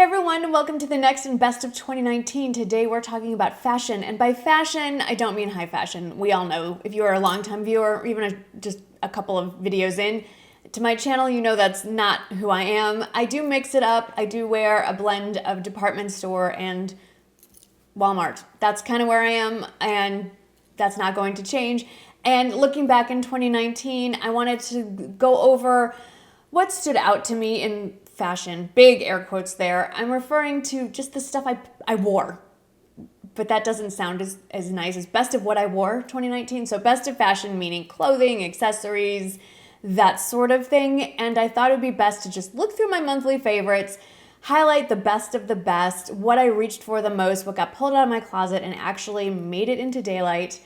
Hey everyone, and welcome to the next and best of 2019. Today we're talking about fashion, and by fashion, I don't mean high fashion. We all know, if you are a longtime viewer, or even just a couple of videos in to my channel, you know that's not who I am. I do mix it up. I do wear a blend of department store and Walmart. That's kind of where I am, and that's not going to change. And looking back in 2019, I wanted to go over what stood out to me in fashion, big air quotes there. I'm referring to just the stuff I wore, but that doesn't sound as nice as best of what I wore 2019. So best of fashion meaning clothing, accessories, that sort of thing. And I thought it would be best to just look through my monthly favorites, highlight the best of the best, what I reached for the most, what got pulled out of my closet and actually made it into daylight.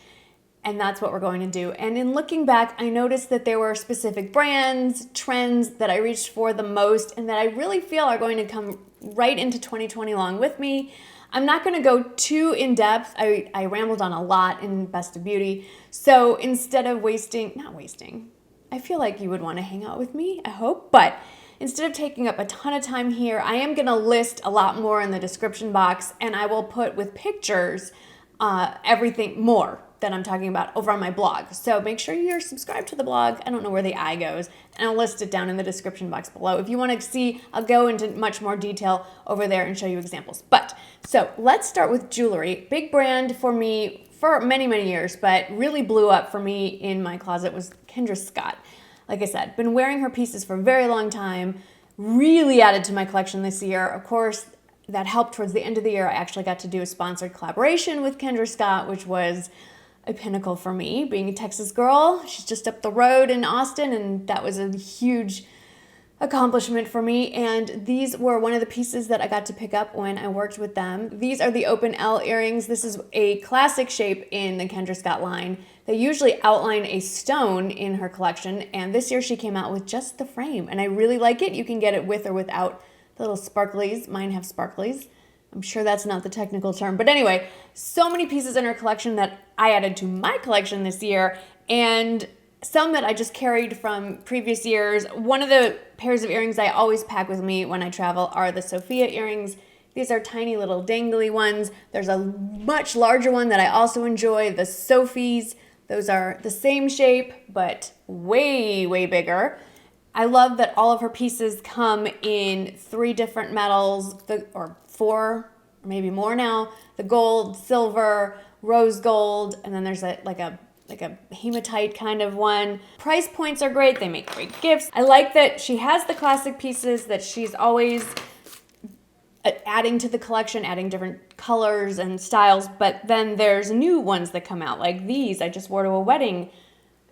And that's what we're going to do. And in looking back, I noticed that there were specific brands, trends that I reached for the most and that I really feel are going to come right into 2020 along with me. I'm not going to go too in depth. I rambled on a lot in Best of Beauty. So instead of I feel like you would want to hang out with me, I hope. But instead of taking up a ton of time here, I am going to list a lot more in the description box, and I will put with pictures everything more that I'm talking about over on my blog. So make sure you're subscribed to the blog. I don't know where the I goes, and I'll list it down in the description box below. If you want to see, I'll go into much more detail over there and show you examples. So let's start with jewelry. Big brand for me for many, many years, but really blew up for me in my closet was Kendra Scott. Like I said, been wearing her pieces for a very long time, really added to my collection this year. Of course, that helped towards the end of the year. I actually got to do a sponsored collaboration with Kendra Scott, which was a pinnacle for me, being a Texas girl. She's just up the road in Austin, and that was a huge accomplishment for me. And these were one of the pieces that I got to pick up when I worked with them. These are the open L earrings. This is a classic shape in the Kendra Scott line. They usually outline a stone in her collection, and this year she came out with just the frame, and I really like it. You can get it with or without the little sparklies. Mine have sparklies. I'm sure that's not the technical term. But anyway, so many pieces in her collection that I added to my collection this year, and some that I just carried from previous years. One of the pairs of earrings I always pack with me when I travel are the Sophia earrings. These are tiny little dangly ones. There's a much larger one that I also enjoy, the Sophies. Those are the same shape, but way, way bigger. I love that all of her pieces come in 3 different metals, or 4, maybe more now. The gold, silver, rose gold, and then there's like a hematite kind of one. Price points are great. They make great gifts. I like that she has the classic pieces that she's always adding to the collection, adding different colors and styles, but then there's new ones that come out, like these I just wore to a wedding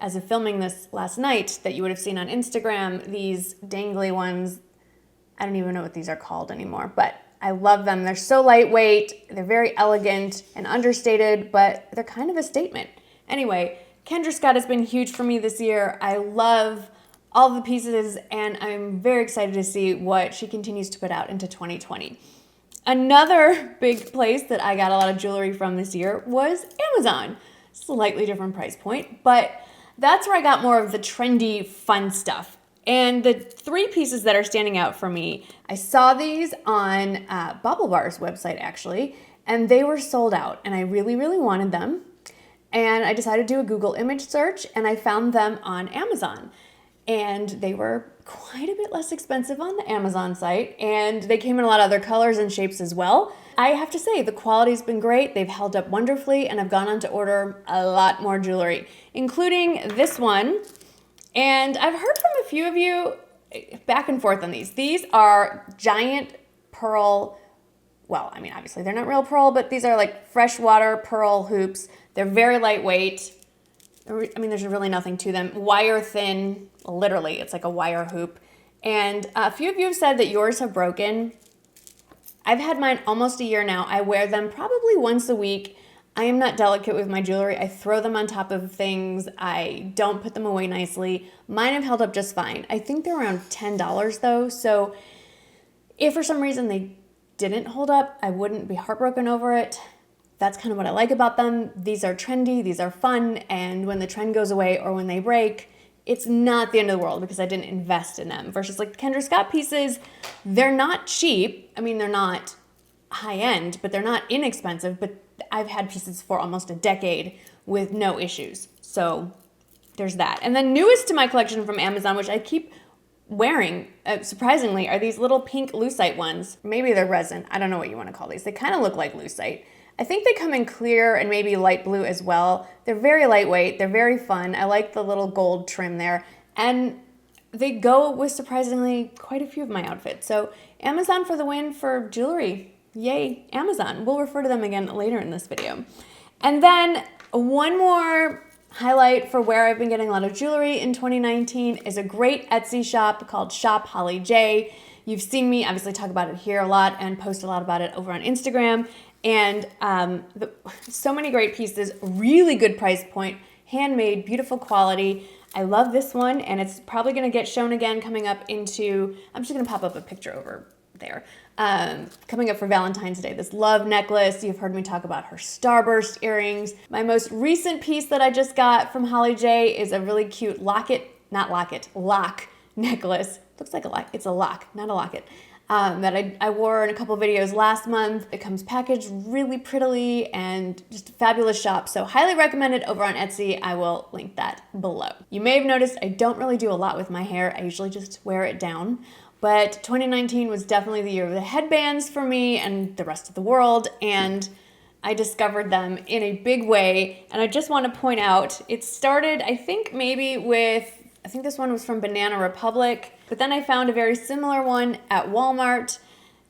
as of filming this last night that you would have seen on Instagram. These dangly ones, I don't even know what these are called anymore, but I love them. They're so lightweight, they're very elegant and understated, but they're kind of a statement. Anyway, Kendra Scott has been huge for me this year. I love all the pieces, and I'm very excited to see what she continues to put out into 2020. Another big place that I got a lot of jewelry from this year was Amazon. Slightly different price point, but that's where I got more of the trendy, fun stuff. And the 3 pieces that are standing out for me, I saw these on Bubble Bar's website actually, and they were sold out, and I really, really wanted them. And I decided to do a Google image search, and I found them on Amazon. And they were quite a bit less expensive on the Amazon site, and they came in a lot of other colors and shapes as well. I have to say, the quality's been great. They've held up wonderfully, and I've gone on to order a lot more jewelry, including this one. And I've heard from a few of you back and forth on these. These are giant pearl, well, I mean, obviously they're not real pearl, but these are like freshwater pearl hoops. They're very lightweight. I mean, there's really nothing to them. Wire thin, literally, it's like a wire hoop. And a few of you have said that yours have broken. I've had mine almost a year now. I wear them probably once a week. I am not delicate with my jewelry. I throw them on top of things. I don't put them away nicely. Mine have held up just fine. I think they're around $10 though. So if for some reason they didn't hold up, I wouldn't be heartbroken over it. That's kind of what I like about them. These are trendy, these are fun, and when the trend goes away or when they break, it's not the end of the world because I didn't invest in them. Versus like the Kendra Scott pieces, they're not cheap. I mean, they're not high end, but they're not inexpensive. But I've had pieces for almost a decade with no issues. So there's that. And then newest to my collection from Amazon, which I keep wearing, surprisingly, are these little pink lucite ones. Maybe they're resin. I don't know what you want to call these. They kind of look like lucite. I think they come in clear and maybe light blue as well. They're very lightweight. They're very fun. I like the little gold trim there. And they go with, surprisingly, quite a few of my outfits. So Amazon for the win for jewelry. Yay, Amazon. We'll refer to them again later in this video. And then one more highlight for where I've been getting a lot of jewelry in 2019 is a great Etsy shop called Shop Holly J. You've seen me obviously talk about it here a lot and post a lot about it over on Instagram. And so many great pieces, really good price point, handmade, beautiful quality. I love this one, and it's probably going to get shown again coming up into, I'm just going to pop up a picture over there, coming up for Valentine's Day. This love necklace, you've heard me talk about her starburst earrings. My most recent piece that I just got from Holly J is a really cute lock necklace. Looks like a lock, it's a lock, not a locket. That I wore in a couple videos last month. It comes packaged really prettily and just a fabulous shop. So highly recommend it over on Etsy. I will link that below. You may have noticed I don't really do a lot with my hair. I usually just wear it down. But 2019 was definitely the year of the headbands for me and the rest of the world. And I discovered them in a big way. And I just want to point out, it started, I think maybe with, I think this one was from Banana Republic, but then I found a very similar one at Walmart.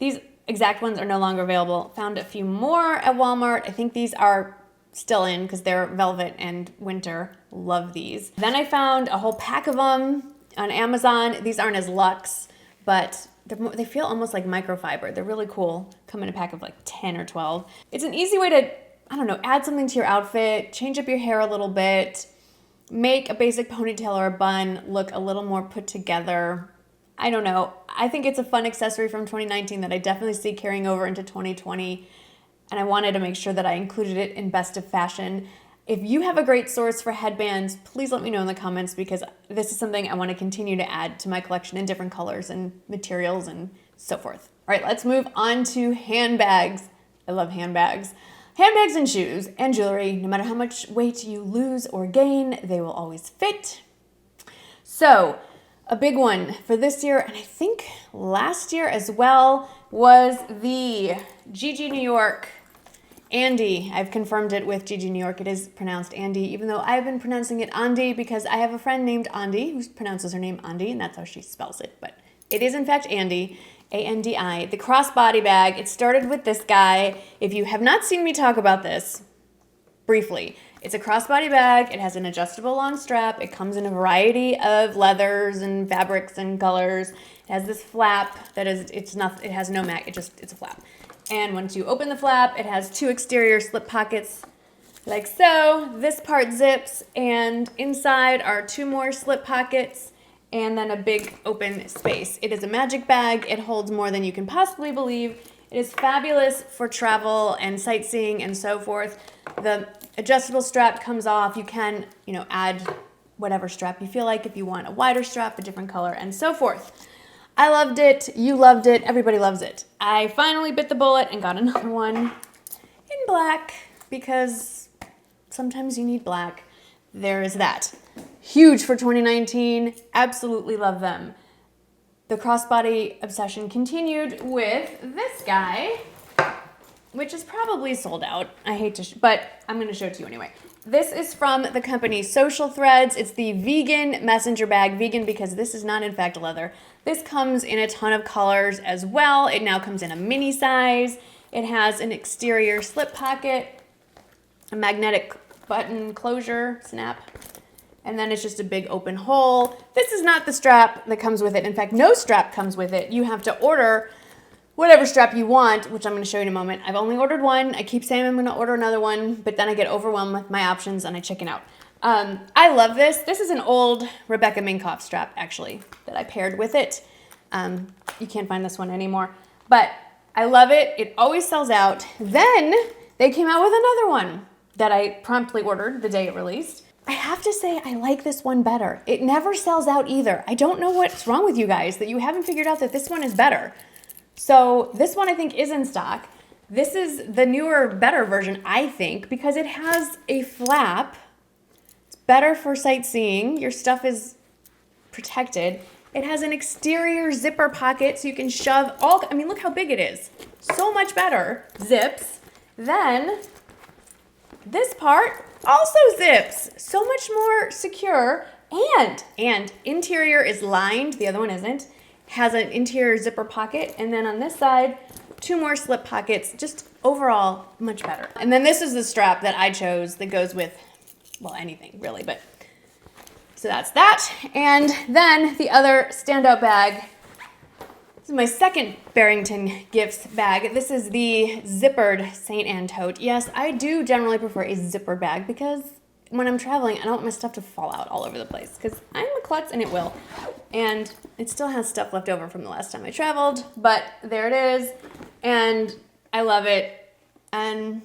These exact ones are no longer available. Found a few more at Walmart. I think these are still in because they're velvet and winter. Love these. Then I found a whole pack of them on Amazon. These aren't as luxe, but they feel almost like microfiber. They're really cool. Come in a pack of like 10 or 12. It's an easy way to, I don't know, add something to your outfit, change up your hair a little bit, make a basic ponytail or a bun look a little more put together. I don't know. I think it's a fun accessory from 2019 that I definitely see carrying over into 2020. And I wanted to make sure that I included it in Best of Fashion. If you have a great source for headbands, please let me know in the comments because this is something I want to continue to add to my collection in different colors and materials and so forth. All right, let's move on to handbags. I love handbags. Handbags and shoes and jewelry, no matter how much weight you lose or gain, they will always fit. So a big one for this year, and I think last year as well, was the GG New York Andy. I've confirmed it with GG New York. It is pronounced Andy, even though I've been pronouncing it Andy because I have a friend named Andy who pronounces her name Andy, and that's how she spells it. But it is in fact Andy. A-N-D-I, the crossbody bag. It started with this guy. If you have not seen me talk about this, briefly, it's a crossbody bag. It has an adjustable long strap. It comes in a variety of leathers and fabrics and colors. It has this flap that is, it has no mag, it's a flap. And once you open the flap, it has two exterior slip pockets like so. This part zips, and inside are two more slip pockets and then a big open space. It is a magic bag. It holds more than you can possibly believe. It is fabulous for travel and sightseeing and so forth. The adjustable strap comes off. You can, add whatever strap you feel like if you want a wider strap, a different color, and so forth. I loved it. You loved it. Everybody loves it. I finally bit the bullet and got another one in black because sometimes you need black. There is that. Huge for 2019. Absolutely love them. The crossbody obsession continued with this guy, which is probably sold out. I hate to, but I'm going to show it to you anyway. This is from the company Social Threads. It's the vegan messenger bag. Vegan because this is not in fact leather. This comes in a ton of colors as well. It now comes in a mini size. It has an exterior slip pocket, a magnetic button closure snap, and then it's just a big open hole. This is not the strap that comes with it. In fact, no strap comes with it. You have to order whatever strap you want, which I'm going to show you in a moment. I've only ordered one. I keep saying I'm going to order another one, but then I get overwhelmed with my options and I chicken out. I love this. This is an old Rebecca Minkoff strap, actually, that I paired with it. You can't find this one anymore, but I love it. It always sells out. Then they came out with another one that I promptly ordered the day it released. I have to say I like this one better. It never sells out either. I don't know what's wrong with you guys that you haven't figured out that this one is better. So this one I think is in stock. This is the newer, better version, I think, because it has a flap. It's better for sightseeing. Your stuff is protected. It has an exterior zipper pocket so you can shove all, I mean, look how big it is. So much better. Zips. Then this part also zips. So much more secure. And interior is lined. The other one isn't. Has an interior zipper pocket. And then on this side, 2 more slip pockets. Just overall, much better. And then this is the strap that I chose that goes with, well, anything really, but so that's that. And then the other standout bag. This is my second Barrington Gifts bag. This is the zippered St. Anne tote. Yes, I do generally prefer a zippered bag because when I'm traveling, I don't want my stuff to fall out all over the place because I'm a klutz and it will. And it still has stuff left over from the last time I traveled, but there it is. And I love it. And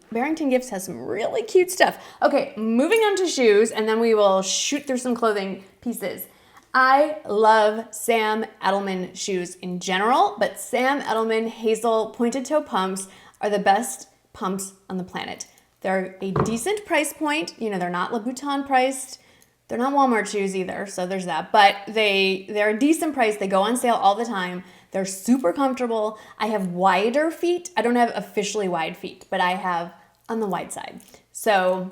Barrington Gifts has some really cute stuff. Okay, moving on to shoes, and then we will shoot through some clothing pieces. I love Sam Edelman shoes in general, but Sam Edelman Hazel pointed toe pumps are the best pumps on the planet. They're a decent price point. You know, they're not Louboutin priced. They're not Walmart shoes either, so there's that. But they're a decent price. They go on sale all the time. They're super comfortable. I have wider feet. I don't have officially wide feet, but I have on the wide side. So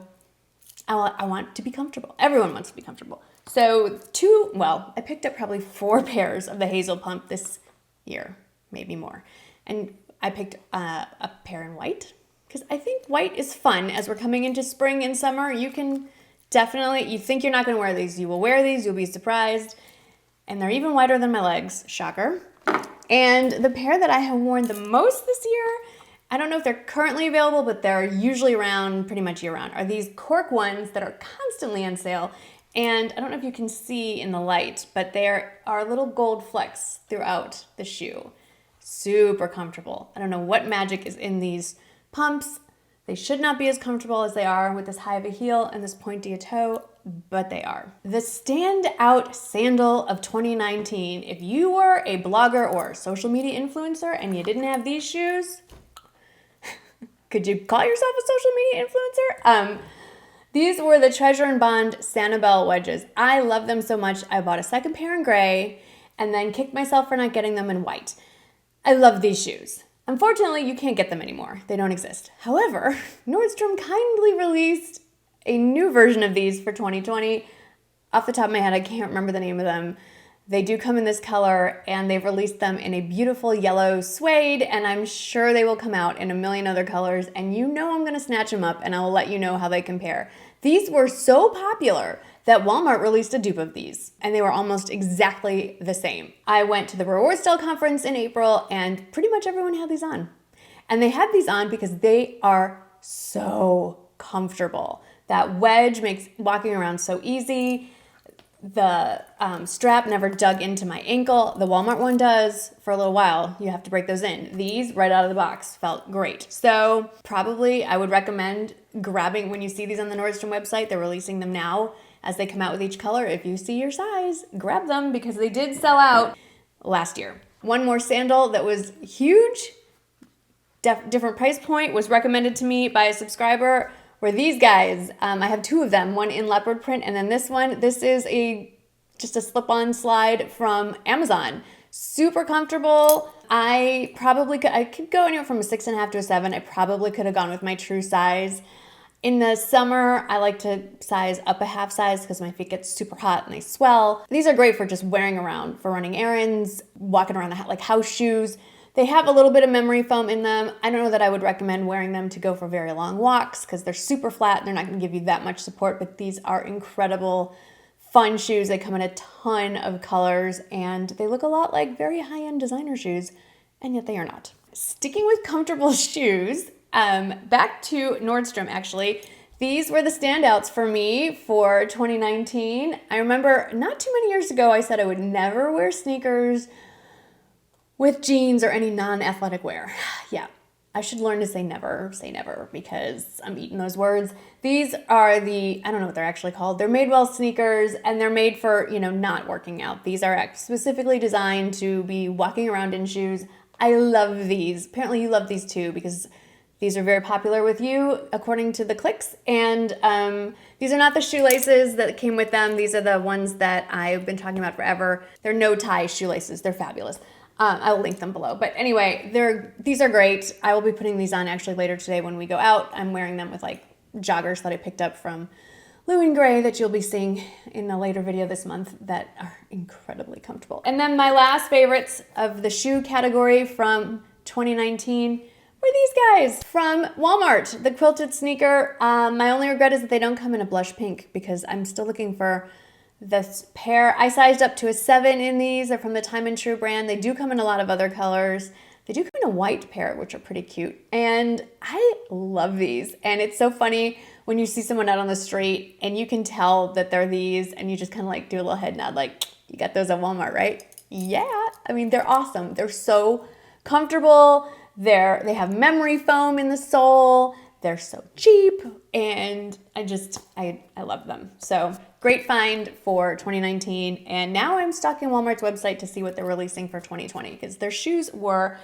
I want to be comfortable. Everyone wants to be comfortable. So I picked up probably 4 pairs of the Hazel pump this year, maybe more. And I picked a pair in white because I think white is fun as we're coming into spring and summer. You can definitely, you think you're not going to wear these. You will wear these. You'll be surprised. And they're even wider than my legs. Shocker. And the pair that I have worn the most this year, I don't know if they're currently available, but they're usually around pretty much year round, are these cork ones that are constantly on sale. And I don't know if you can see in the light, but there are little gold flecks throughout the shoe. Super comfortable. I don't know what magic is in these pumps. They should not be as comfortable as they are with this high of a heel and this pointy a toe, but they are. The standout sandal of 2019, if you were a blogger or social media influencer and you didn't have these shoes, could you call yourself a social media influencer? These were the Treasure and Bond Sanibel wedges. I love them so much. I bought a second pair in gray and then kicked myself for not getting them in white. I love these shoes. Unfortunately, you can't get them anymore. They don't exist. However, Nordstrom kindly released a new version of these for 2020. Off the top of my head, I can't remember the name of them. They do come in this color, and they've released them in a beautiful yellow suede, and I'm sure they will come out in a million other colors, and you know I'm going to snatch them up, and I will let you know how they compare. These were so popular that Walmart released a dupe of these, and they were almost exactly the same. I went to the Reward Style conference in April, and pretty much everyone had these on. And they had these on because they are so comfortable. That wedge makes walking around so easy. The strap never dug into my ankle. The Walmart one does for a little while. You have to break those in. These, right out of the box, felt great. So probably I would recommend grabbing, when you see these on the Nordstrom website, they're releasing them now as they come out with each color. If you see your size, grab them because they did sell out last year. One more sandal that was huge, different price point, was recommended to me by a subscriber, were these guys. I have 2 of them, one in leopard print, and then this one. This is just a slip-on slide from Amazon. Super comfortable. I could go anywhere from a 6.5 to a 7. I probably could have gone with my true size. In the summer, I like to size up a half size because my feet get super hot and they swell. These are great for just wearing around, for running errands, walking around the house, like house shoes. They have a little bit of memory foam in them. I don't know that I would recommend wearing them to go for very long walks because they're super flat and they're not going to give you that much support, but these are incredible, fun shoes. They come in a ton of colors and they look a lot like very high-end designer shoes, and yet they are not. Sticking with comfortable shoes, back to Nordstrom actually. These were the standouts for me for 2019. I remember not too many years ago I said I would never wear sneakers with jeans or any non-athletic wear. Yeah, I should learn to say never because I'm eating those words. These are the, I don't know what they're actually called. They're Madewell sneakers, and they're made for, not working out. These are specifically designed to be walking around in shoes. I love these. Apparently you love these too, because these are very popular with you, according to the clicks. And these are not the shoelaces that came with them. These are the ones that I've been talking about forever. They're no-tie shoelaces. They're fabulous. I will link them below. But anyway, these are great. I will be putting these on actually later today when we go out. I'm wearing them with like joggers that I picked up from Lou & Grey that you'll be seeing in a later video this month that are incredibly comfortable. And then my last favorites of the shoe category from 2019 were these guys from Walmart, the quilted sneaker. My only regret is that they don't come in a blush pink because I'm still looking for this pair. I sized up to a 7 in these. They're from the Time and True brand. They do come in a lot of other colors. They do come in a white pair, which are pretty cute. And I love these. And it's so funny when you see someone out on the street and you can tell that they're these and you just kind of like do a little head nod like, you got those at Walmart, right? Yeah. I mean, they're awesome. They're so comfortable. They have memory foam in the sole. They're so cheap, and I love them. So great find for 2019, and now I'm stalking Walmart's website to see what they're releasing for 2020 because their shoes were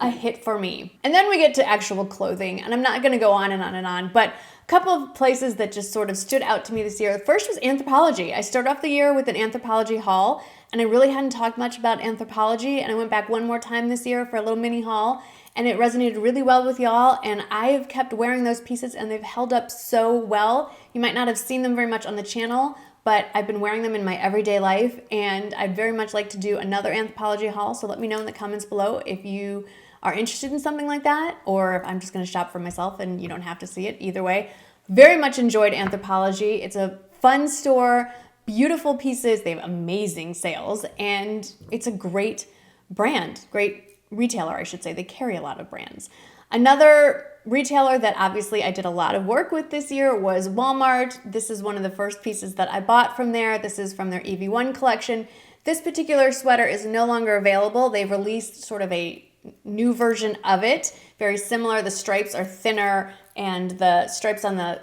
a hit for me. And then we get to actual clothing, and I'm not going to go on and on and on, but a couple of places that just sort of stood out to me this year. The first was Anthropologie. I started off the year with an Anthropologie haul, and I really hadn't talked much about Anthropologie, and I went back one more time this year for a little mini haul, and it resonated really well with y'all, and I have kept wearing those pieces, and they've held up so well. You might not have seen them very much on the channel, but I've been wearing them in my everyday life, and I'd very much like to do another Anthropologie haul, so let me know in the comments below if you are interested in something like that, or if I'm just going to shop for myself and you don't have to see it. Either way, very much enjoyed Anthropologie. It's a fun store, beautiful pieces, they have amazing sales, and it's a great brand, great retailer, I should say. They carry a lot of brands. Another retailer that obviously I did a lot of work with this year was Walmart. This is one of the first pieces that I bought from there. This is from their EV1 collection. This particular sweater is no longer available. They've released sort of a new version of it. Very similar. The stripes are thinner, and the stripes on the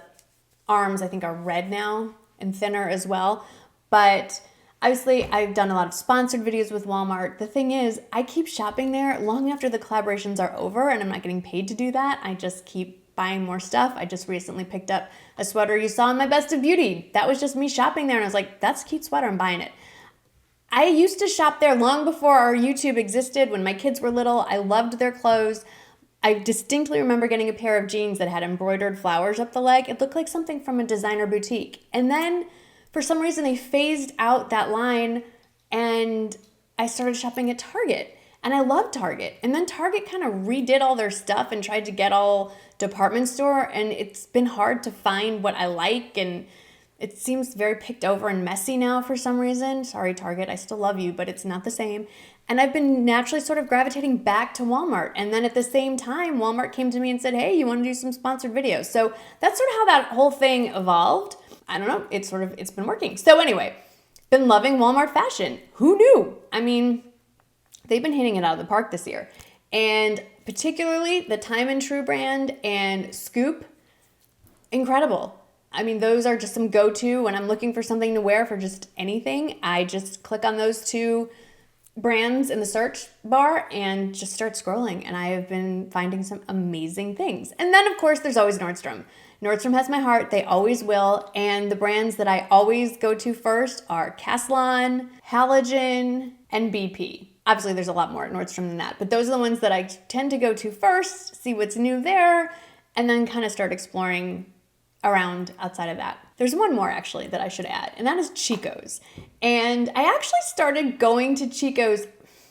arms I think are red now and thinner as well. But obviously, I've done a lot of sponsored videos with Walmart. The thing is, I keep shopping there long after the collaborations are over, and I'm not getting paid to do that. I just keep buying more stuff. I just recently picked up a sweater you saw in my Best of Beauty. That was just me shopping there, and I was like, that's a cute sweater, I'm buying it. I used to shop there long before our YouTube existed, when my kids were little. I loved their clothes. I distinctly remember getting a pair of jeans that had embroidered flowers up the leg. It looked like something from a designer boutique. And then for some reason, they phased out that line, and I started shopping at Target. And I love Target. And then Target kind of redid all their stuff and tried to get all department store, and it's been hard to find what I like, and it seems very picked over and messy now for some reason. Sorry, Target, I still love you, but it's not the same. And I've been naturally sort of gravitating back to Walmart. And then at the same time, Walmart came to me and said, hey, you want to do some sponsored videos? So that's sort of how that whole thing evolved. I don't know, it's been working. So anyway, been loving Walmart fashion. Who knew? I mean, they've been hitting it out of the park this year. And particularly the Time and True brand and Scoop, incredible. I mean, those are just some go-to when I'm looking for something to wear for just anything. I just click on those two brands in the search bar and just start scrolling, and I have been finding some amazing things. And then, of course, there's always Nordstrom. Nordstrom has my heart. They always will. And the brands that I always go to first are Caslon, Halogen, and BP. Obviously, there's a lot more at Nordstrom than that, but those are the ones that I tend to go to first, see what's new there, and then kind of start exploring around outside of that. There's one more actually that I should add, and that is Chico's. And I actually started going to Chico's,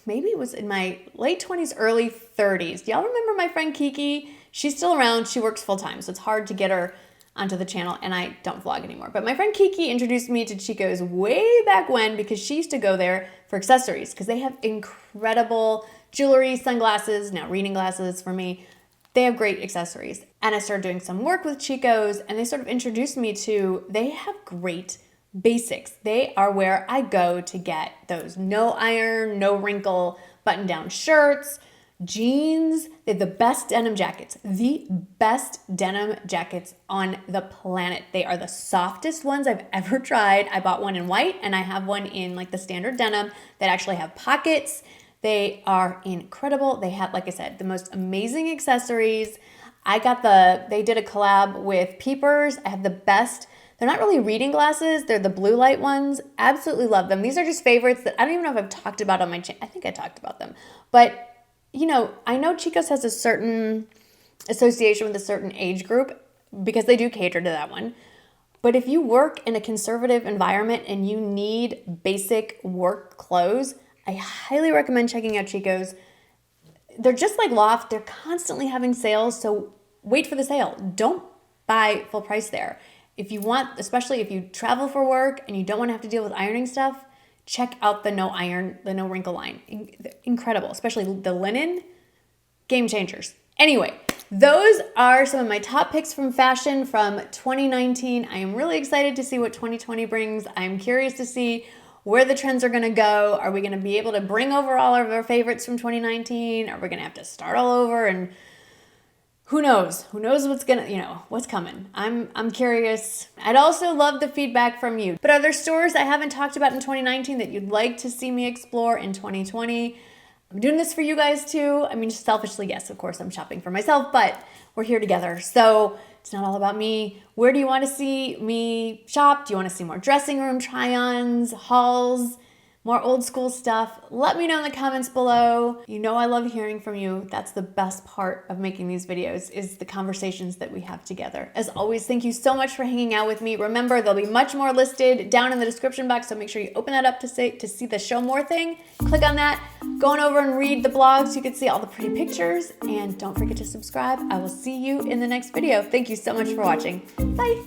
maybe it was in my late 20s, early 30s. Do y'all remember my friend Kiki? She's still around. She works full time, so it's hard to get her onto the channel, and I don't vlog anymore. But my friend Kiki introduced me to Chico's way back when, because she used to go there for accessories, because they have incredible jewelry, sunglasses, now reading glasses for me. They have great accessories. And I started doing some work with Chico's, and they sort of introduced me to, they have great basics. They are where I go to get those no iron, no wrinkle button-down shirts, jeans. They have the best denim jackets, the best denim jackets on the planet. They are the softest ones I've ever tried. I bought one in white and I have one in like the standard denim that actually have pockets. They are incredible. They have, like I said, the most amazing accessories. They did a collab with Peepers. I have the best. They're not really reading glasses. They're the blue light ones. Absolutely love them. These are just favorites that I don't even know if I've talked about on my channel. I think I talked about them. But, you know, I know Chico's has a certain association with a certain age group because they do cater to that one. But if you work in a conservative environment and you need basic work clothes, I highly recommend checking out Chico's. They're just like Loft. They're constantly having sales, so wait for the sale. Don't buy full price there. If you want, especially if you travel for work and you don't want to have to deal with ironing stuff, check out the no wrinkle line. Incredible, especially the linen, game changers. Anyway, those are some of my top picks from fashion from 2019. I am really excited to see what 2020 brings. I'm curious to see where the trends are going to go. Are we going to be able to bring over all of our favorites from 2019? Are we going to have to start all over? And who knows? Who knows what's going to, what's coming? I'm curious. I'd also love the feedback from you. But are there stores I haven't talked about in 2019 that you'd like to see me explore in 2020? I'm doing this for you guys too. I mean, selfishly, yes, of course, I'm shopping for myself, but we're here together. So it's not all about me. Where do you want to see me shop? Do you want to see more dressing room try-ons, hauls, more old school stuff? Let me know in the comments below. You know I love hearing from you. That's the best part of making these videos, is the conversations that we have together. As always, thank you so much for hanging out with me. Remember, there'll be much more listed down in the description box, so make sure you open that up to see the show more thing. Click on that. Go on over and read the blog so you can see all the pretty pictures. And don't forget to subscribe. I will see you in the next video. Thank you so much for watching. Bye.